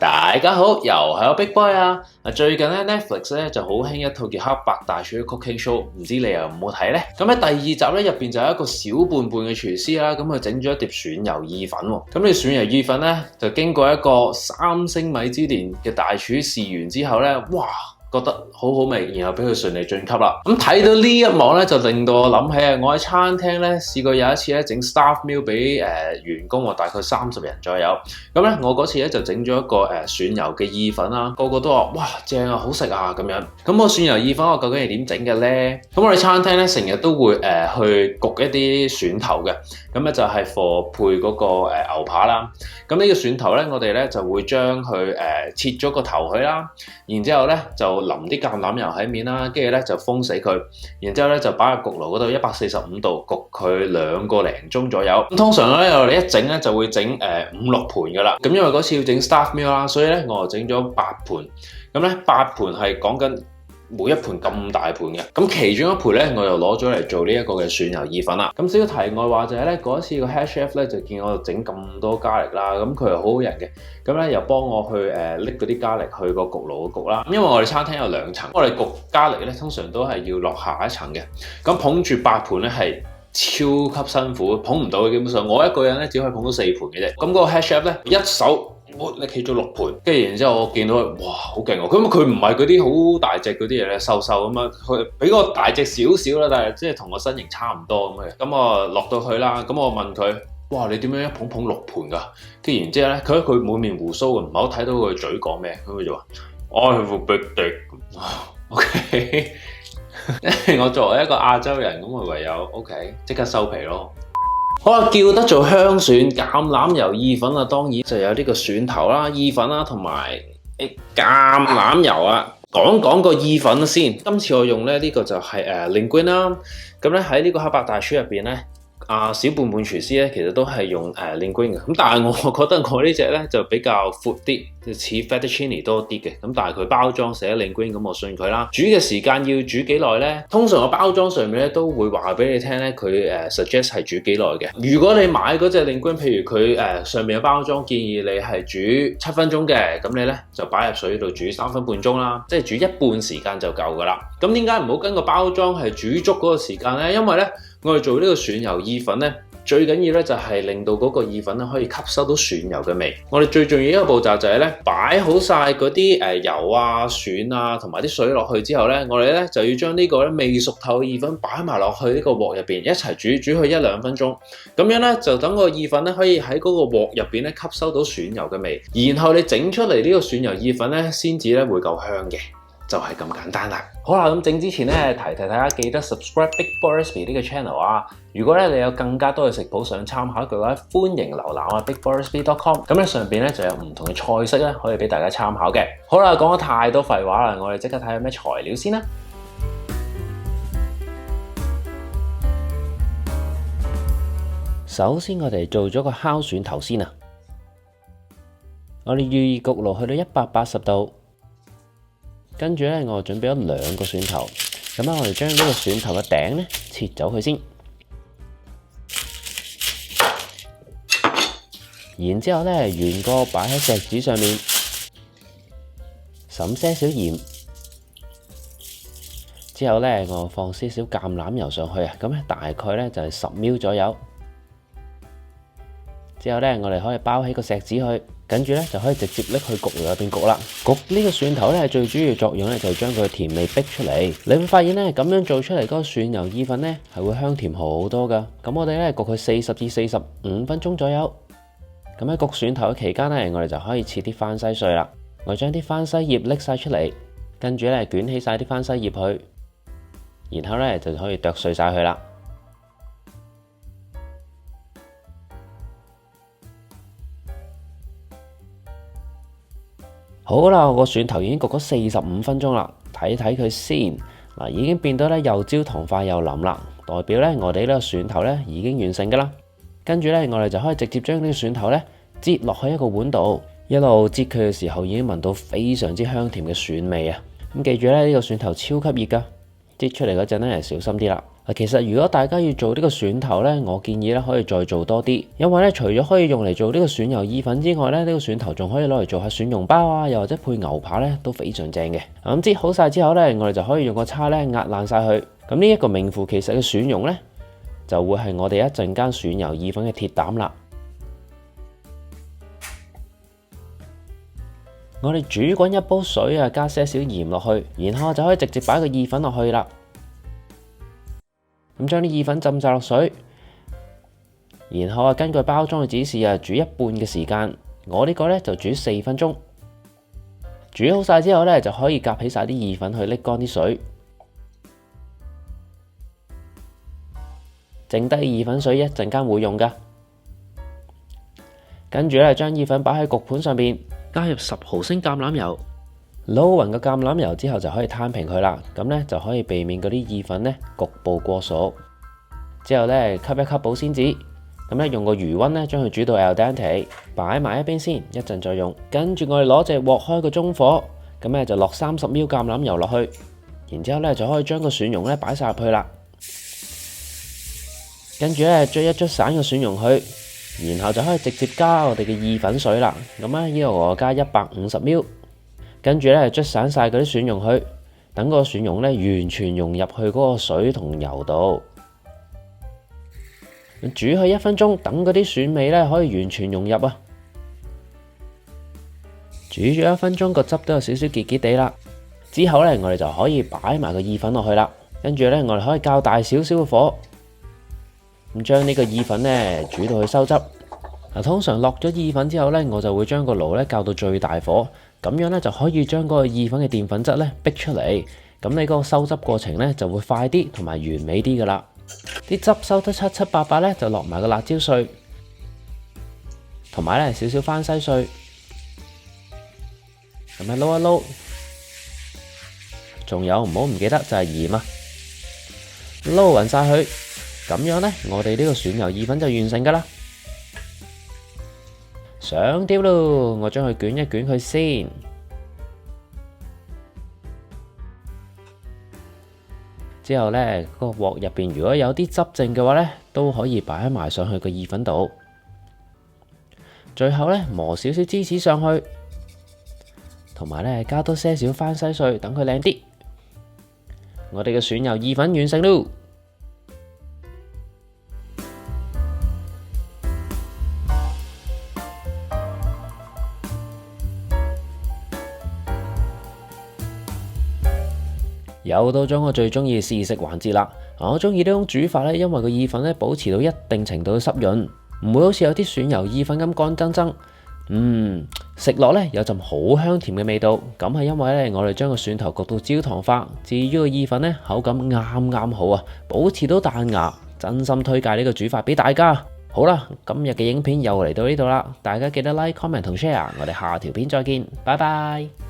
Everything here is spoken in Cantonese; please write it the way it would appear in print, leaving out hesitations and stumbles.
大家好，又係我 Big Boy 啊！最近咧 Netflix 咧就好興一套叫《黑白大廚嘅 Cooking Show》，唔知你又有冇睇咧？咁喺第二集咧入邊就有一個小胖胖嘅廚師啦，咁佢整咗一碟蒜油意粉喎。咁呢蒜油意粉咧就經過一個3星米芝蓮嘅大廚試完之後咧，哇！覺得好好味，然後俾佢順利晉級啦。咁睇到呢一幕咧，就令到我諗起啊，我喺餐廳咧試過有一次咧整 staff meal 俾員工喎，大概30人左右。咁咧我嗰次咧就整咗一個蒜油嘅意粉啦，個個都話哇正啊，好食啊咁樣。咁個蒜油意粉我究竟係點整嘅咧？咁我哋餐廳咧成日都會去焗一啲蒜頭嘅，咁咧就係 for 配嗰個牛扒啦。咁呢個蒜頭咧，我哋咧就會將佢切咗個頭佢啦，然之後咧就淋啲橄欖油喺面啦，跟住咧就封死佢，然之後咧就擺入焗爐嗰度145度焗佢2個零鐘左右。咁通常咧我哋一整咧就會整5、6盤噶啦。咁因為嗰次要整 staff meal 啦，所以咧我就整咗8盤。咁咧8盤係講緊每一盤咁大盤嘅，咁其中一盤咧，我又攞咗嚟做呢一個嘅蒜油意粉啦。咁少少題外話就係咧，嗰一次個 head chef 咧就見我整咁多咖喱啦，咁佢又好好人嘅，咁咧又幫我去拎嗰啲咖喱去個焗爐焗啦。因為我哋餐廳有2層，我哋焗咖喱咧通常都係要落下一層嘅，咁捧住8盤咧係超級辛苦，捧唔到嘅。基本上我一個人咧只可以捧到4盤嘅啫。咁嗰個 head chef 咧一手你企咗6盤，跟住然之後我見到佢，哇，好勁喎！咁佢唔係嗰啲好大隻嗰啲嘢咧，瘦瘦咁樣，佢比我大隻少少啦，但係即係同我身形差唔多咁嘅。咁我落到去啦，咁我問佢，哇，你點樣一捧捧6盤㗎？跟住然之後咧，佢滿面鬍鬚嘅，唔係好睇到佢嘴講咩，咁佢就話I have a big dick。OK， 我作為一個亞洲人，咁我唯有 OK 即刻收皮咯。好啦，叫得做香蒜橄欖油意粉啊，當然就有呢個蒜頭啦、意粉啦，同埋橄欖油啊。講個意粉先，今次我用咧呢個就係linguine啦。咁咧喺呢個黑白大廚入邊咧，小胖胖廚師咧其實都係用linguine嘅。咁但係我覺得我呢隻咧就比較闊啲，似 fettuccine 多啲嘅。咁但係佢包裝寫 linguine，咁我信佢啦。煮嘅時間要煮幾耐咧？通常個包裝上面咧都會話俾你聽咧，佢suggest 係煮幾耐嘅。如果你買嗰隻 linguine，譬如佢上面嘅包裝建議你係煮7分鐘嘅，咁你咧就擺入水度煮3分半鐘啦，即係煮一半時間就夠噶啦。咁點解唔好跟個包裝係煮足嗰個時間咧？因為咧我哋做呢個蒜油意粉咧，最緊要咧就係令到嗰個意粉咧可以吸收到蒜油嘅味。我哋最重要一個步驟就係咧擺好晒嗰啲油啊、蒜啊同埋啲水落去之後咧，我哋咧就要將呢個咧未熟透嘅意粉擺埋落去呢個鑊入邊一齊煮佢1-2分鐘。咁樣咧就等個意粉咧可以喺嗰個鑊入邊咧吸收到蒜油嘅味，然後你整出嚟呢個蒜油意粉咧先至咧會夠香嘅。就係咁簡單啦。好啦，咁整之前咧，提大家記得 subscribe Big Boy Recipe 呢個 channel 啊。如果咧你有更加多嘅食譜想參考嘅話，歡迎瀏覽BigBoyRecipe.com。咁咧上邊咧就有唔同嘅菜式咧，可以俾大家參考嘅。好啦，講咗太多廢話啦，我哋即刻睇下咩材料先啦。首先我哋做咗個烤蒜頭先啊。我哋預熱焗爐去到180度。跟住咧，我準備咗2個蒜頭，咁咧我哋將呢個蒜頭嘅頂咧切走佢先，然之後咧原個擺喺錫紙上面，灑些少鹽，之後咧我放些少橄欖油上去啊，咁咧大概咧就係10 ml 左右，之後咧我哋可以包起個錫紙去。跟住咧就可以直接拎去焗爐入邊焗啦。焗呢個蒜頭咧最主要作用咧就係將佢甜味逼出嚟。你會發現咧咁樣做出嚟嗰個蒜油意粉咧係會香甜好多噶。咁我哋咧焗佢40至45分鐘左右。咁喺焗蒜頭嘅期間咧，我哋就可以切啲番西碎啦。我將啲番西葉拎晒出嚟，跟住咧捲起晒啲番西葉去，然後咧就可以剁碎晒佢啦。好啦，我個蒜頭已經焗咗45分鐘啦，睇睇佢先。嗱，已經變到咧又焦糖化又腍啦，代表咧我哋呢個蒜頭咧已經完成噶啦。跟住咧我哋就可以直接將呢個蒜頭咧擠落去一個碗度，一路擠佢嘅時候已經聞到非常之香甜嘅蒜味啊！咁記住咧呢個蒜頭超級熱噶，擠出嚟嗰陣咧小心啲啦。其實如果大家要做呢個蒜頭呢，我建議咧可以再做多啲，因為咧除咗可以用嚟做呢個蒜油意粉之外咧，呢個蒜頭仲可以攞嚟做下蒜蓉包啊，又或者配牛扒咧都非常正嘅。咁擠好晒之後呢，我哋就可以用個叉咧壓爛晒佢。咁呢一個名副其實嘅蒜蓉呢，就會係我哋一陣間蒜油意粉嘅鐵膽啦。我哋煮滾一煲水啊，加些少鹽落去，然後就可以直接擺個意粉落去啦。咁將啲意粉浸晒落水，然後根據包裝嘅指示煮一半嘅時間。我呢個呢就煮4分鐘。煮好晒之後呢，就可以夾起晒啲意粉去瀝乾啲水。剩低意粉水一陣間會用噶。跟住呢，將意粉擺喺焗盤上邊，加入10毫升橄欖油，撈勻個橄欖油之後就可以攤平佢啦。咁呢就可以避免嗰啲意粉呢局部過熟。之後呢，吸一吸保鮮紙，咁呢用個餘溫呢將佢煮到 al dente， 擺埋一邊先，一陣再用。跟住我哋攞隻鑊開個中火，咁呢就落30ml橄欖油落去，然之後呢就可以將個蒜蓉呢擺晒入去啦。跟住呢捽一捽散個蒜蓉去，然後就可以直接加我哋嘅意粉水啦。咁呢度我加150ml， 跟住呢捽散晒嗰啲蒜蓉去，等個蒜蓉呢完全融入去嗰個水同油度，煮佢1分鐘，等嗰啲蒜味呢可以完全融入啊。煮咗1分鐘，個汁都有少少結結地啦。之後呢，我哋就可以擺埋個意粉落去啦。跟住呢，我哋可以較大少少嘅火。咁將呢個意粉呢煮到佢收汁。通常落咗意粉之後呢，我就會將個爐呢較到最大火，咁樣呢就可以將嗰個意粉嘅澱粉質呢逼出嚟。咁你嗰個收汁過程呢就會快啲同埋完美啲噶啦。啲汁收得七七八八呢，就落埋個辣椒碎，同埋呢少少番西碎，咁樣撈一撈。仲有唔好唔記得就係鹽啊，撈勻晒佢。咁樣呢，我哋呢個蒜油意粉就完成噶啦。上碟咯，我將佢捲一捲佢先。之後呢，個鑊入邊如果有啲汁剩嘅話呢，都可以擺埋上去個意粉度。最後呢，磨少少芝士上去，同埋呢加多些少番西碎，等佢靚啲。我哋嘅蒜油意粉完成咯。又到咗我最中意嘅試食環節啦！我中意呢種煮法呢，因為個意粉呢保持到一定程度嘅濕潤，唔會好似有啲蒜油意粉咁乾爭爭。食落呢有陣好香甜嘅味道。咁係因為呢，我哋將個蒜頭焗到焦糖化，至於個意粉呢口感啱啱好啊，保持到彈牙。真心推介呢個煮法俾大家。好啦，今日嘅影片又嚟到呢度啦，大家記得 like、comment 同 share。我哋下條片再見，拜拜。